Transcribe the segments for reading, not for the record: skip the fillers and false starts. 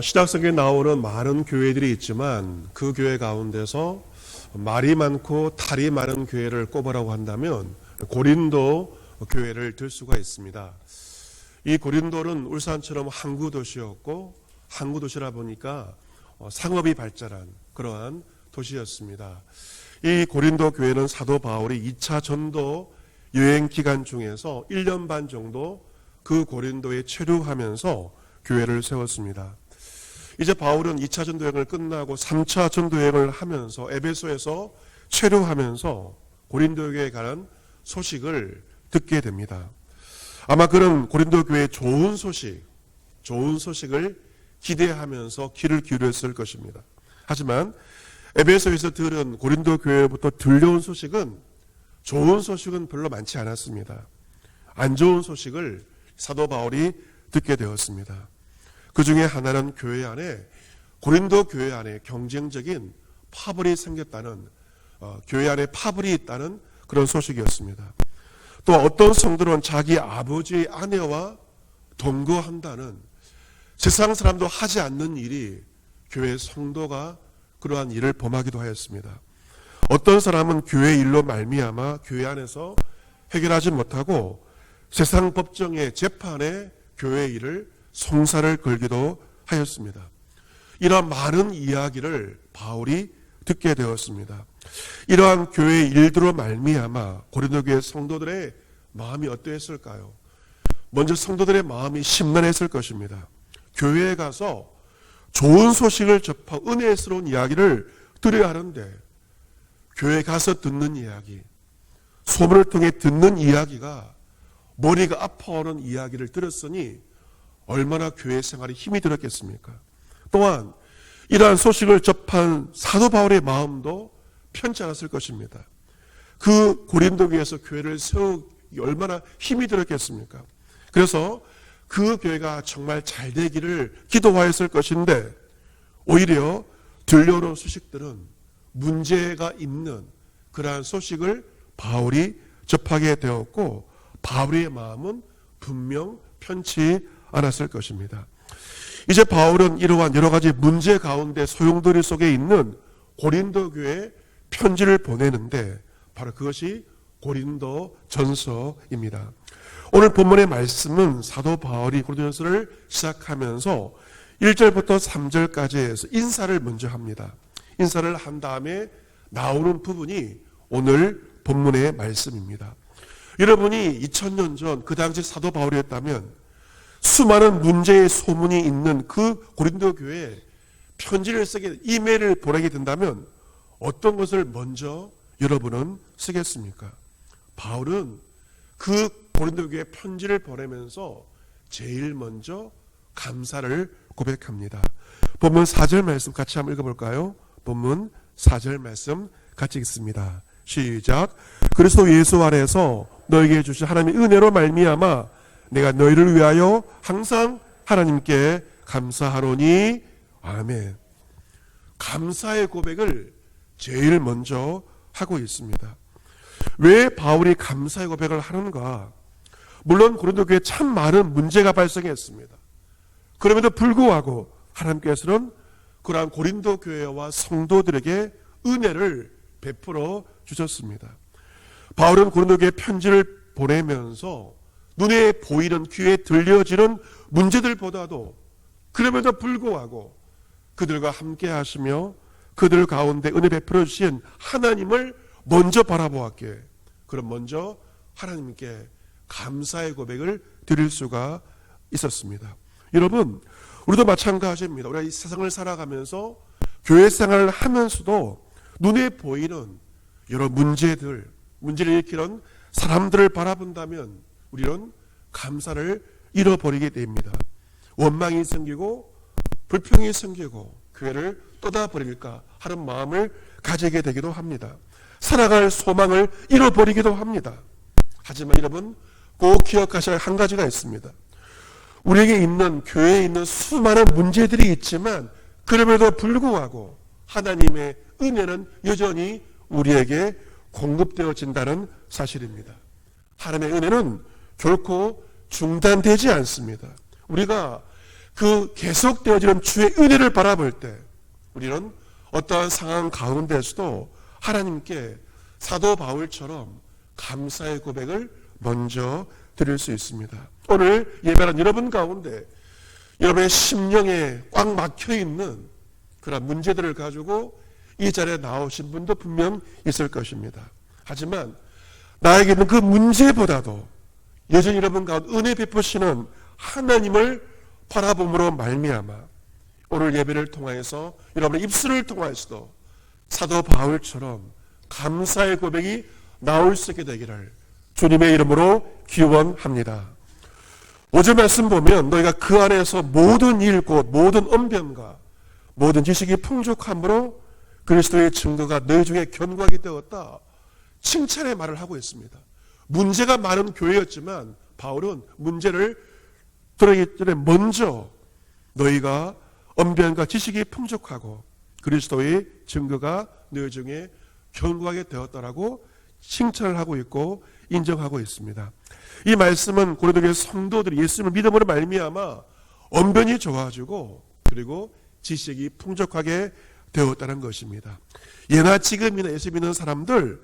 신약성경에 나오는 많은 교회들이 있지만 그 교회 가운데서 말이 많고 탈이 많은 교회를 꼽으라고 한다면 고린도 교회를 들 수가 있습니다. 이 고린도는 울산처럼 항구 도시였고 항구 도시라 보니까 상업이 발달한 그러한 도시였습니다. 이 고린도 교회는 사도 바울이 2차 전도 여행 기간 중에서 1년 반 정도 그 고린도에 체류하면서 교회를 세웠습니다. 이제 바울은 2차 전도 여행을 끝나고 3차 전도 여행을 하면서 에베소에서 체류하면서 고린도 교회에 관한 소식을 듣게 됩니다. 아마 그런 고린도 교회의 좋은 소식을 기대하면서 귀를 기울였을 것입니다. 하지만 에베소에서 들은 고린도 교회부터 들려온 소식은 좋은 소식은 별로 많지 않았습니다. 안 좋은 소식을 사도 바울이 듣게 되었습니다. 그 중에 하나는 고린도 교회 안에 경쟁적인 파벌이 생겼다는, 교회 안에 파벌이 있다는 그런 소식이었습니다. 또 어떤 성도는 자기 아버지의 아내와 동거한다는, 세상 사람도 하지 않는 일이 교회 성도가 그러한 일을 범하기도 하였습니다. 어떤 사람은 교회 일로 말미암아 교회 안에서 해결하지 못하고 세상 법정의 재판에 교회 일을 송사를 걸기도 하였습니다. 이러한 많은 이야기를 바울이 듣게 되었습니다. 이러한 교회 일들로 말미암아 고린도 교회 성도들의 마음이 어떠했을까요? 먼저 성도들의 마음이 심란했을 것입니다. 교회에 가서 좋은 소식을 접하고 은혜스러운 이야기를 들어야 하는데 교회에 가서 듣는 이야기, 소문을 통해 듣는 이야기가 머리가 아파오는 이야기를 들었으니 얼마나 교회 생활에 힘이 들었겠습니까? 또한 이러한 소식을 접한 사도 바울의 마음도 편치 않았을 것입니다. 그 고린도 교회에서 교회를 세우기 얼마나 힘이 들었겠습니까? 그래서 그 교회가 정말 잘 되기를 기도하였을 것인데 오히려 들려오는 소식들은 문제가 있는 그러한 소식을 바울이 접하게 되었고 바울의 마음은 분명 편치 않았을 것입니다. 이제 바울은 이러한 여러 가지 문제 가운데 소용돌이 속에 있는 고린도 교회에 편지를 보내는데 바로 그것이 고린도 전서입니다. 오늘 본문의 말씀은 사도 바울이 고린도전서를 시작하면서 1절부터 3절까지 해서 인사를 먼저 합니다. 인사를 한 다음에 나오는 부분이 오늘 본문의 말씀입니다. 여러분이 2000년 전 그 당시 사도 바울이었다면 수많은 문제의 소문이 있는 그 고린도 교회에 편지를 쓰게, 이메일을 보내게 된다면 어떤 것을 먼저 여러분은 쓰겠습니까? 바울은 그 고린도 교회에 편지를 보내면서 제일 먼저 감사를 고백합니다. 본문 4절 말씀 같이 한번 읽어볼까요? 본문 4절 말씀 같이 읽습니다. 시작. 그리스도 예수 안에서 너에게 주신 하나님의 은혜로 말미암아 내가 너희를 위하여 항상 하나님께 감사하노니 아멘. 감사의 고백을 제일 먼저 하고 있습니다. 왜 바울이 감사의 고백을 하는가? 물론 고린도 교회에 참 많은 문제가 발생했습니다. 그럼에도 불구하고 하나님께서는 그러한 고린도 교회와 성도들에게 은혜를 베풀어 주셨습니다. 바울은 고린도 교회에 편지를 보내면서 눈에 보이는 귀에 들려지는 문제들보다도 그럼에도 불구하고 그들과 함께 하시며 그들 가운데 은혜 베풀어 주신 하나님을 먼저 바라보았기에 그럼 먼저 하나님께 감사의 고백을 드릴 수가 있었습니다. 여러분, 우리도 마찬가지입니다. 우리가 이 세상을 살아가면서 교회 생활을 하면서도 눈에 보이는 여러 문제를 일으키는 사람들을 바라본다면 우리는 감사를 잃어버리게 됩니다. 원망이 생기고 불평이 생기고 교회를 떠나버릴까 하는 마음을 가지게 되기도 합니다. 살아갈 소망을 잃어버리기도 합니다. 하지만 여러분 꼭 기억하셔야 할 한 가지가 있습니다. 우리에게 있는 교회에 있는 수많은 문제들이 있지만 그럼에도 불구하고 하나님의 은혜는 여전히 우리에게 공급되어진다는 사실입니다. 하나님의 은혜는 결코 중단되지 않습니다. 우리가 그 계속되어지는 주의 은혜를 바라볼 때 우리는 어떠한 상황 가운데서도 하나님께 사도 바울처럼 감사의 고백을 먼저 드릴 수 있습니다. 오늘 예배하는 여러분 가운데 여러분의 심령에 꽉 막혀있는 그런 문제들을 가지고 이 자리에 나오신 분도 분명 있을 것입니다. 하지만 나에게는 그 문제보다도 여전히 여러분 가운데 은혜 베푸시는 하나님을 바라봄으로 말미암아 오늘 예배를 통하여서 여러분의 입술을 통하여서도 사도 바울처럼 감사의 고백이 나올 수 있게 되기를 주님의 이름으로 기원합니다. 5절 말씀 보면 너희가 그 안에서 모든 일 곧 모든 언변과 모든 지식이 풍족함으로 그리스도의 증거가 너희 중에 견고하게 되었다. 칭찬의 말을 하고 있습니다. 문제가 많은 교회였지만 바울은 문제를 드러내기 전에 먼저 너희가 언변과 지식이 풍족하고 그리스도의 증거가 너희 중에 견고하게 되었다라고 칭찬을 하고 있고 인정하고 있습니다. 이 말씀은 고린도교회 성도들이 예수님을 믿음으로 말미암아 언변이 좋아지고 그리고 지식이 풍족하게 되었다는 것입니다. 예나 지금이나 예수 믿는 사람들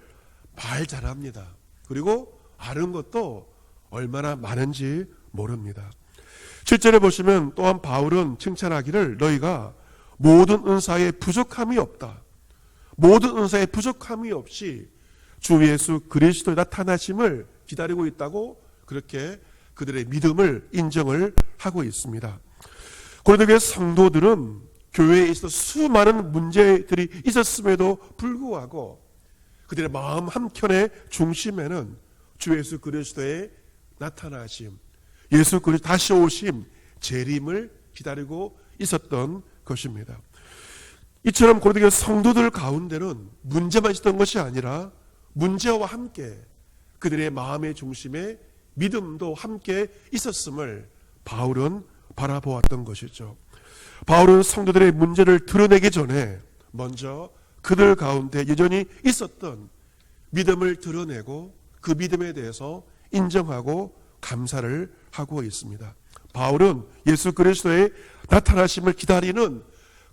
말 잘합니다. 그리고 아는 것도 얼마나 많은지 모릅니다. 7절에 보시면 또한 바울은 칭찬하기를 너희가 모든 은사에 부족함이 없다. 모든 은사에 부족함이 없이 주 예수 그리스도의 나타나심을 기다리고 있다고 그렇게 그들의 믿음을 인정을 하고 있습니다. 고린도교회 성도들은 교회에 있어 수많은 문제들이 있었음에도 불구하고 그들의 마음 한켠의 중심에는 주 예수 그리스도의 나타나심, 예수 그리스도 다시 오심, 재림을 기다리고 있었던 것입니다. 이처럼 고린도교회 성도들 가운데는 문제만 있었던 것이 아니라 문제와 함께 그들의 마음의 중심에 믿음도 함께 있었음을 바울은 바라보았던 것이죠. 바울은 성도들의 문제를 드러내기 전에 먼저 그들 가운데 여전히 있었던 믿음을 드러내고 그 믿음에 대해서 인정하고 감사를 하고 있습니다. 바울은 예수 그리스도의 나타나심을 기다리는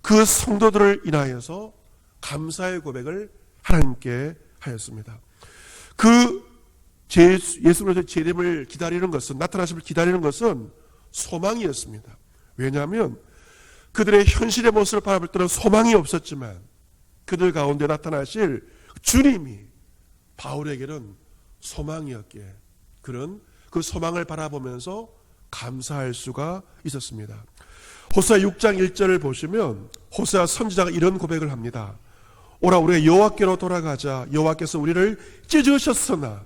그 성도들을 인하여서 감사의 고백을 하나님께 하였습니다. 그 예수 그리스도의 재림을 기다리는 것은, 나타나심을 기다리는 것은 소망이었습니다. 왜냐하면 그들의 현실의 모습을 바라볼 때는 소망이 없었지만 그들 가운데 나타나실 주님이 바울에게는 소망이었기에 그런 그 소망을 바라보면서 감사할 수가 있었습니다. 호세아 6장 1절을 보시면 호세아 선지자가 이런 고백을 합니다. 오라 우리가 여호와께로 돌아가자. 여호와께서 우리를 찢으셨으나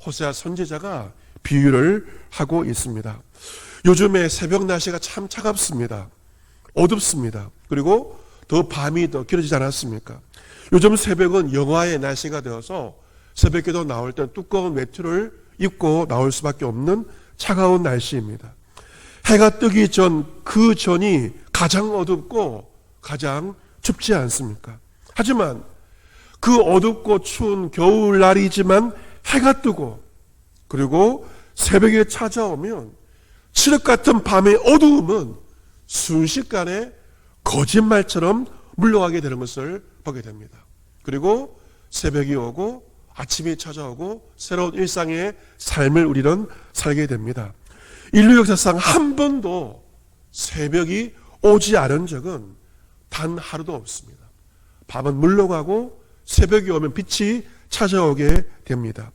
호세아 선지자가 비유를 하고 있습니다. 요즘에 새벽 날씨가 참 차갑습니다. 어둡습니다. 그리고 더 밤이 더 길어지지 않았습니까? 요즘 새벽은 영하의 날씨가 되어서 새벽에도 나올 때 두꺼운 외투를 입고 나올 수밖에 없는 차가운 날씨입니다. 해가 뜨기 전 그 전이 가장 어둡고 가장 춥지 않습니까? 하지만 그 어둡고 추운 겨울날이지만 해가 뜨고 그리고 새벽에 찾아오면 칠흑 같은 밤의 어두움은 순식간에 거짓말처럼 물러가게 되는 것을 보게 됩니다. 그리고 새벽이 오고 아침이 찾아오고 새로운 일상의 삶을 우리는 살게 됩니다. 인류 역사상 한 번도 새벽이 오지 않은 적은 단 하루도 없습니다. 밤은 물러가고 새벽이 오면 빛이 찾아오게 됩니다.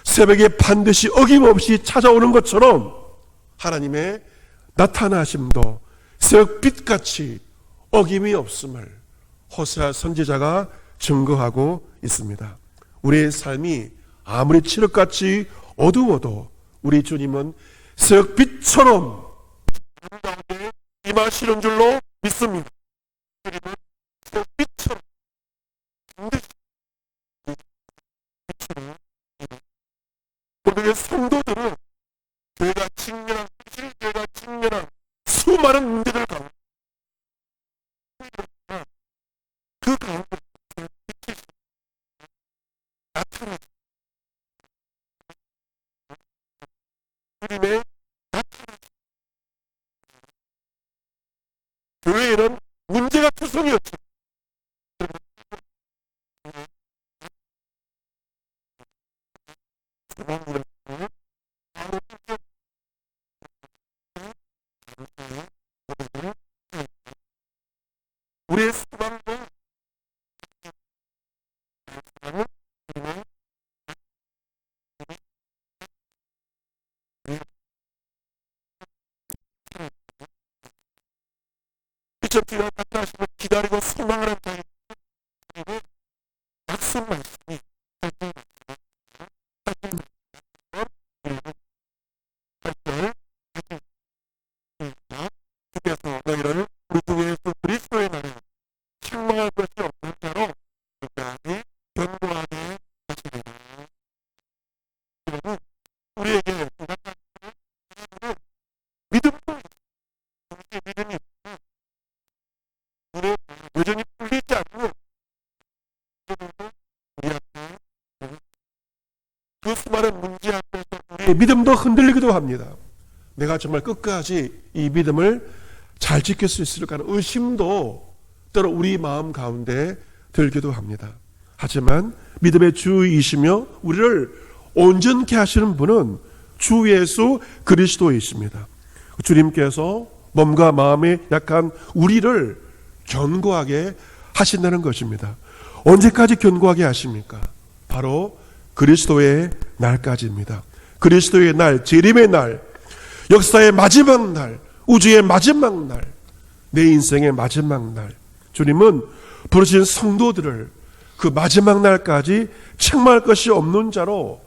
새벽에 반드시 어김없이 찾아오는 것처럼 하나님의 나타나심도 새벽빛같이 어김이 없음을 호세아 선지자가 증거하고 있습니다. 우리의 삶이 아무리 칠흑같이 어두워도 우리 주님은 새벽빛처럼 가운데 임하시는 줄로 믿습니다. 주님은 새벽빛처럼 반드시 빛으로 오늘의 성도들은 교회가 직면한 교회가 직면한 수많은 문제들 가운데 그 가운데 빛이 나타나는 주님의 교회에는 문제가 투성이었죠. 우리의 소망도 비숍기가 나타나시면 기다리고 소망하는 자의 약속 말씀이 주께서 너희를 우리 주 예수 그리스도의 날에 책망할 것이 없는 자로 끝까지 견고하게 하시리라. 그러면 우리에게 믿음도 믿음이 우리 여전히 풀리지 않고 우리 앞에 그 수많은 문제 앞에서 우리의 믿음도 흔들리기도 합니다. 내가 정말 끝까지 이 믿음을 잘 지킬 수 있을까 하는 의심도 때로 우리 마음 가운데 들기도 합니다. 하지만 믿음의 주이시며 우리를 온전케 하시는 분은 주 예수 그리스도이십니다. 주님께서 몸과 마음에 약한 우리를 견고하게 하신다는 것입니다. 언제까지 견고하게 하십니까? 바로 그리스도의 날까지입니다. 그리스도의 날, 재림의 날, 역사의 마지막 날, 우주의 마지막 날, 내 인생의 마지막 날, 주님은 부르신 성도들을 그 마지막 날까지 책망할 것이 없는 자로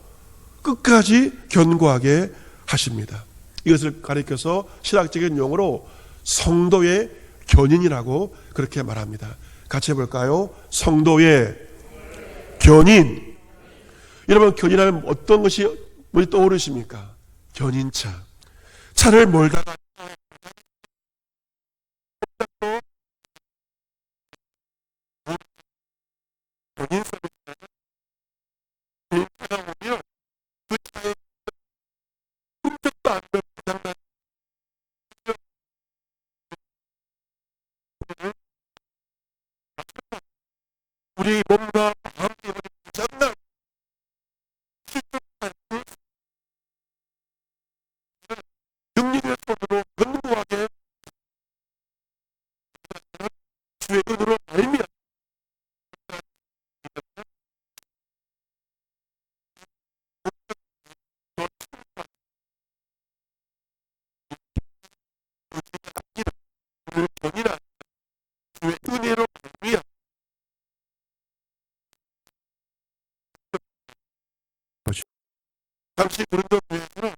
끝까지 견고하게 하십니다. 이것을 가리켜서 신학적인 용어로 성도의 견인이라고 그렇게 말합니다. 같이 해볼까요? 성도의 견인. 여러분, 견인하면 어떤 것이 먼저 떠오르십니까? 견인차. 차를 몰다가 견인 서비스가 오면 그 차에 흠집도 안 되고 부상난 우리 몸과 마음이 부상난 실족한 그 능력의 손으로 견고하게 주의 은으로 말미암아 그 견인한 주의 은혜로 말미암아 당시 고린도 교회에서는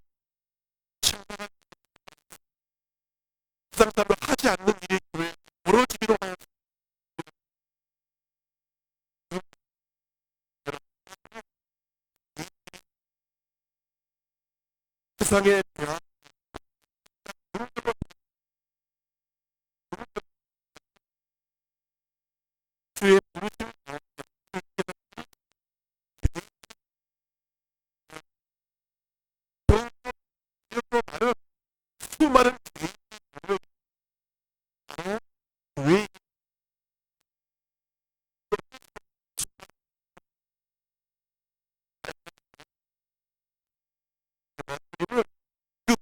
부상사로 하지 않는 일이 교회에 벌어지기도 하여 세상에 대한 주의 부르심 이런 말은 수많은 왜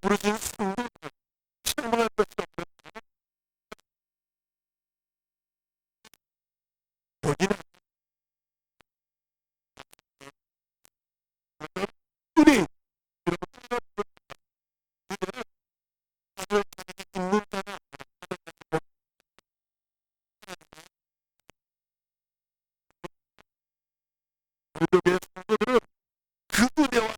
부르짖는 성도들 실망할 것이 없는 본인의 은혜 있는 자가 우리의 성도들은 그 은혜와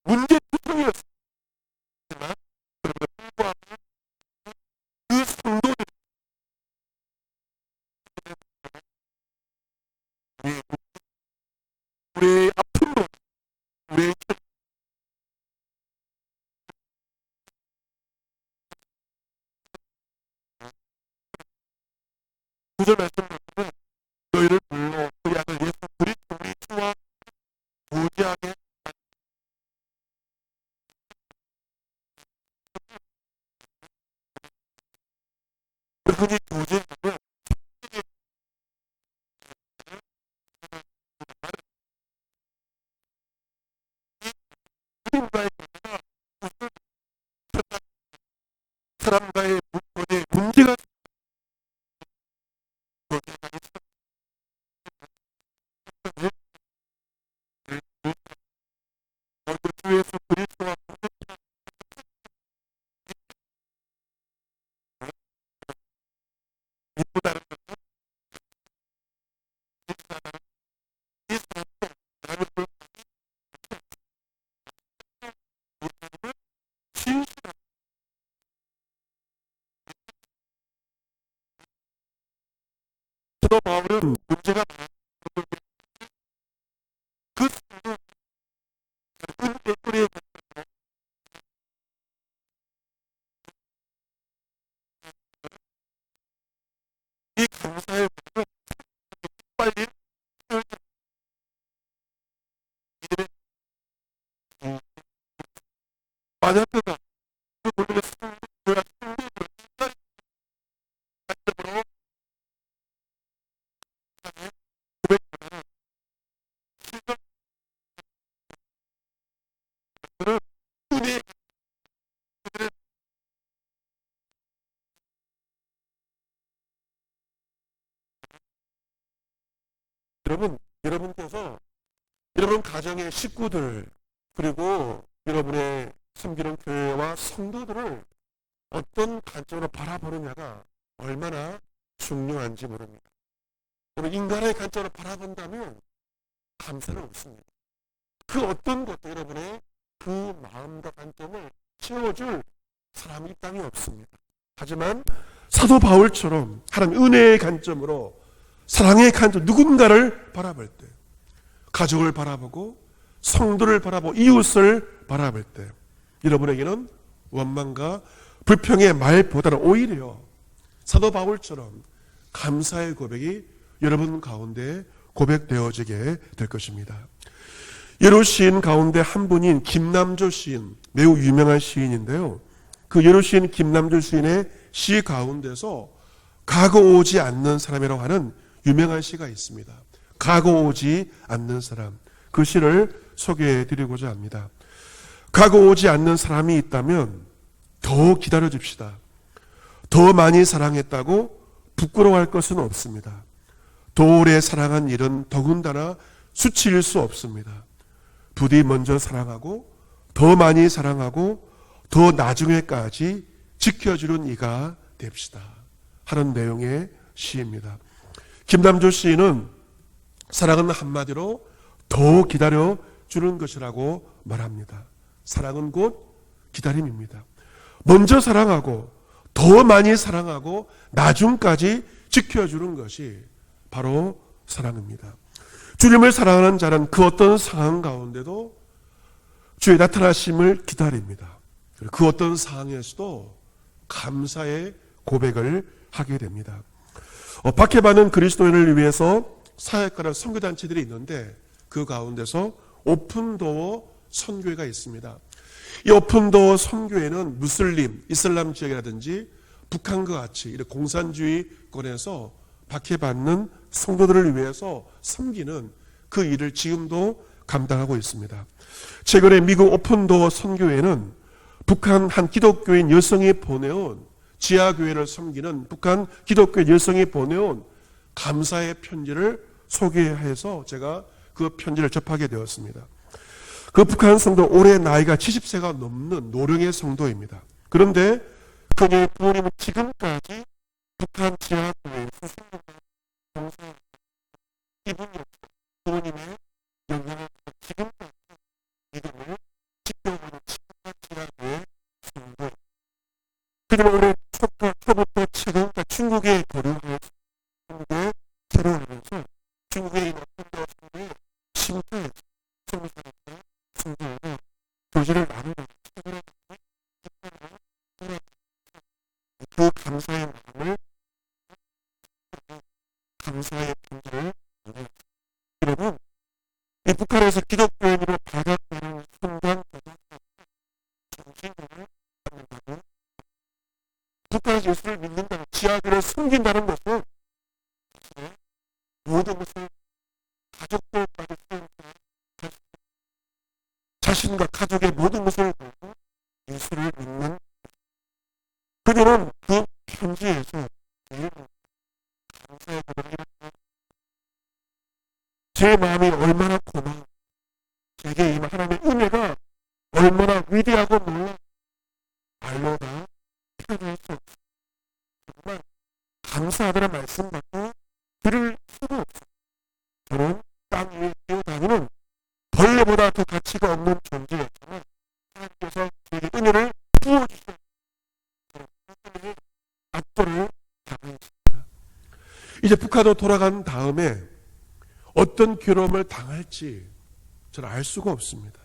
문제투성이었지만 그럼에도 불구하고 그 성도들이 우리의 아픔으로 우리의 구절 말씀으로는 너희를 불러 그리 아들 예수 그리스도 우리 주와 무지하게 그분이 구제하면 주님과의 관계가 무슨 사람과의 문제의 문제가 주에서 그리스도와 이보다는 이 사람을 진실한 사도 바울은 문제가 그 은혜 뿌리에 이 감사의 부분은 빨리 이들의 만약그가 그 본인의 성도와 성도들을 간접으로 고백하는 실제로는 은혜의 그들의 여러분께서 여러분 가정의 식구들 그리고 여러분의 섬기는 교회와 성도들을 어떤 관점으로 바라보느냐가 얼마나 중요한지 모릅니다. 여러분 인간의 관점으로 바라본다면 감사는 없습니다. 그 어떤 것도 여러분의 그 마음과 관점을 채워줄 사람이 이 땅에 없습니다. 하지만 사도 바울처럼 하나님 은혜의 관점으로 사랑의 관점 누군가를 바라볼 때 가족을 바라보고 성도를 바라보고 이웃을 바라볼 때 여러분에게는 원망과 불평의 말보다는 오히려 사도 바울처럼 감사의 고백이 여러분 가운데 고백되어지게 될 것입니다. 예로 시인 가운데 한 분인 김남조 시인, 매우 유명한 시인인데요. 그 예로 시인 김남조 시인의 시 가운데서 가고 오지 않는 사람이라고 하는 유명한 시가 있습니다. 가고 오지 않는 사람. 그 시를 소개해 드리고자 합니다. 가고 오지 않는 사람이 있다면 더 기다려 줍시다. 더 많이 사랑했다고 부끄러워할 것은 없습니다. 더 오래 사랑한 일은 더군다나 수치일 수 없습니다. 부디 먼저 사랑하고 더 많이 사랑하고 더 나중에까지 지켜주는 이가 됩시다. 하는 내용의 시입니다. 김남조 시인은 사랑은 한마디로 더 기다려주는 것이라고 말합니다. 사랑은 곧 기다림입니다. 먼저 사랑하고 더 많이 사랑하고 나중까지 지켜주는 것이 바로 사랑입니다. 주님을 사랑하는 자는 그 어떤 상황 가운데도 주의 나타나심을 기다립니다. 그 어떤 상황에서도 감사의 고백을 하게 됩니다. 박해받는 그리스도인을 위해서 사역하는 선교단체들이 있는데 그 가운데서 오픈도어 선교회가 있습니다. 이 오픈도어 선교회는 무슬림, 이슬람 지역이라든지 북한과 같이 이런 공산주의권에서 박해받는 성도들을 위해서 섬기는 그 일을 지금도 감당하고 있습니다. 최근에 미국 오픈도어 선교회는 북한 한 기독교인 여성이 보내온 지하교회를 섬기는 북한 기독교 여성이 보내온 감사의 편지를 소개해서 제가 그 편지를 접하게 되었습니다. 그 북한 성도 올해 나이가 70세가 넘는 노령의 성도입니다. 그런데 그의 부모님은 지금까지 북한 지하교회에서 봉사 이분이 부모님의 영향을 지금까지 믿음을 지켜오는 지하교회 성도. 그들은 올해 초부터 지금까지 중국에 거류하여 중국에 들어오면서 중국에 있는 성도의 심사에 성사했다. 성도가 교제를 나누고 그 감사의 마음을 감사의 편지를 여러분 이 북한에서 기독교인으로 받아들이는 순간 정신을 받는다고 북한에서 예수를 믿는다고 지하교를 숨긴다는 것은 모든 것을 가족들까지 자신과 가족의 모든 것을 걸고 예수를 믿는 그들은 그 편지에서 감사의 고백을 제 마음이 얼마나 고마워 제게 이 하나님의 은혜가 얼마나 위대하고 놀라 말로 다 표현할 수 없어 정말 감사하다는 말씀 받고 들을 수가 없어 저는 땅 위에 뛰어다니는 벌레보다 더 가치가 없는 존재였지만 하나님께서 저에게 은혜를 부어주셔서 은혜의 압도를 당했습니다. 이제 북한으로 돌아간 다음에 어떤 괴로움을 당할지 저는 알 수가 없습니다.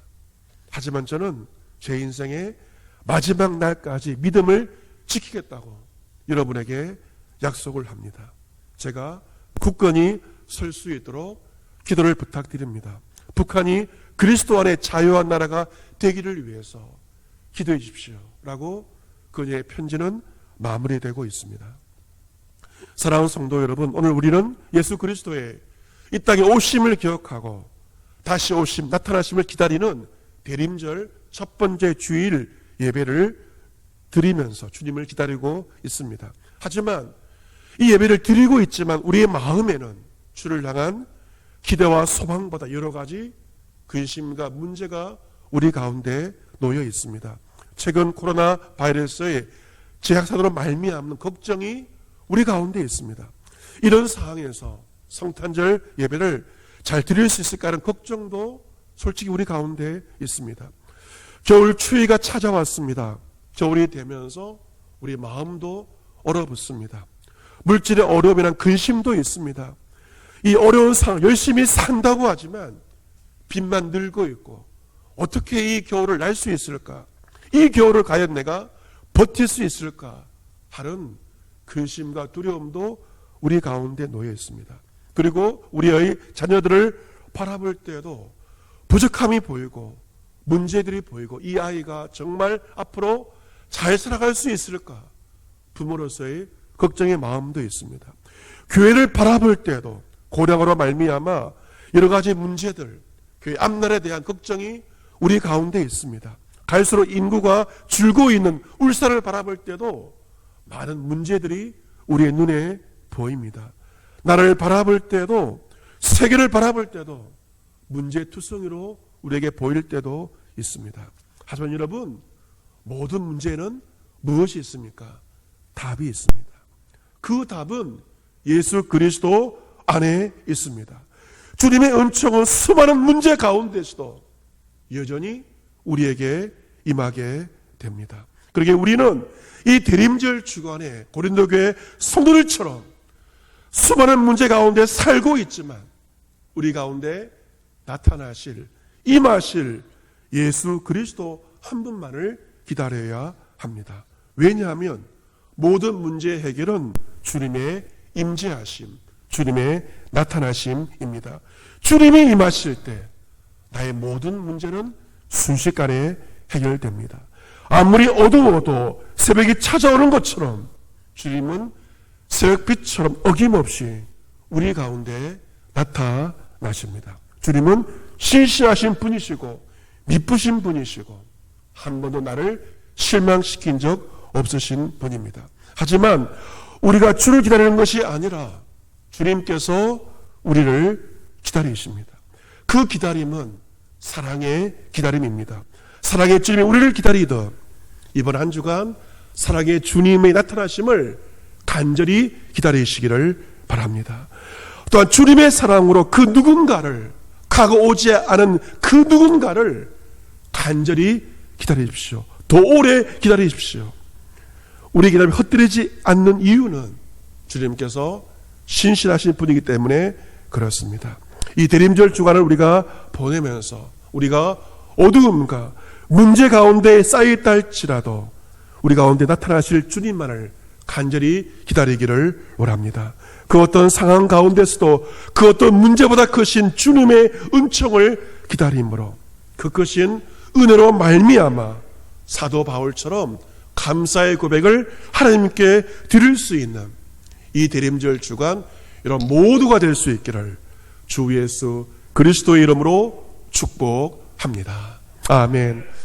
하지만 저는 제 인생의 마지막 날까지 믿음을 지키겠다고 여러분에게 약속을 합니다. 제가 굳건히 설 수 있도록 기도를 부탁드립니다. 북한이 그리스도 안에 자유한 나라가 되기를 위해서 기도해 주십시오 라고 그녀의 편지는 마무리되고 있습니다. 사랑하는 성도 여러분, 오늘 우리는 예수 그리스도의 이 땅에 오심을 기억하고 다시 오심, 나타나심을 기다리는 대림절 첫 번째 주일 예배를 드리면서 주님을 기다리고 있습니다. 하지만 이 예배를 드리고 있지만 우리의 마음에는 주를 향한 기대와 소망보다 여러 가지 근심과 문제가 우리 가운데 놓여 있습니다. 최근 코로나 바이러스의 재확산으로 말미암는 걱정이 우리 가운데 있습니다. 이런 상황에서 성탄절 예배를 잘 드릴 수 있을까 하는 걱정도 솔직히 우리 가운데 있습니다. 겨울 추위가 찾아왔습니다. 겨울이 되면서 우리 마음도 얼어붙습니다. 물질의 어려움이란 근심도 있습니다. 이 어려운 상황 열심히 산다고 하지만 빚만 늘고 있고 어떻게 이 겨울을 날 수 있을까? 이 겨울을 과연 내가 버틸 수 있을까? 하는 근심과 두려움도 우리 가운데 놓여 있습니다. 그리고 우리의 자녀들을 바라볼 때에도 부족함이 보이고 문제들이 보이고 이 아이가 정말 앞으로 잘 살아갈 수 있을까? 부모로서의 걱정의 마음도 있습니다. 교회를 바라볼 때에도 고령으로 말미암아 여러 가지 문제들, 교회 앞날에 대한 걱정이 우리 가운데 있습니다. 갈수록 인구가 줄고 있는 울산을 바라볼 때도 많은 문제들이 우리의 눈에 보입니다. 나라를 바라볼 때도 세계를 바라볼 때도 문제투성이로 우리에게 보일 때도 있습니다. 하지만 여러분, 모든 문제는 무엇이 있습니까? 답이 있습니다. 그 답은 예수 그리스도 안에 있습니다. 주님의 은총은 수많은 문제 가운데서도 여전히 우리에게 임하게 됩니다. 그러기에 우리는 이 대림절 주간에 고린도 교회 성도들처럼 수많은 문제 가운데 살고 있지만 우리 가운데 나타나실, 임하실 예수 그리스도 한 분만을 기다려야 합니다. 왜냐하면 모든 문제 해결은 주님의 임재하심, 주님의 나타나심입니다. 주님이 임하실 때 나의 모든 문제는 순식간에 해결됩니다. 아무리 어두워도 새벽이 찾아오는 것처럼 주님은 새벽빛처럼 어김없이 우리 가운데 나타나십니다. 주님은 신실하신 분이시고 미쁘신 분이시고 한 번도 나를 실망시킨 적 없으신 분입니다. 하지만 우리가 주를 기다리는 것이 아니라 주님께서 우리를 기다리십니다. 그 기다림은 사랑의 기다림입니다. 사랑의 주님이 우리를 기다리듯 이번 한 주간 사랑의 주님의 나타나심을 간절히 기다리시기를 바랍니다. 또한 주님의 사랑으로 그 누군가를, 가고 오지 않은 그 누군가를 간절히 기다리십시오. 더 오래 기다리십시오. 우리의 기다림이 헛되지 않는 이유는 주님께서 신실하신 분이기 때문에 그렇습니다. 이 대림절 주간을 우리가 보내면서 우리가 어두움과 문제 가운데 쌓여있다 할지라도 우리 가운데 나타나실 주님만을 간절히 기다리기를 원합니다. 그 어떤 상황 가운데서도 그 어떤 문제보다 크신 주님의 은총을 기다림으로 그 크신 은혜로 말미암아 사도 바울처럼 감사의 고백을 하나님께 드릴 수 있는 이 대림절 주간 이런 모두가 될 수 있기를 주 예수 그리스도의 이름으로 축복합니다. 아멘.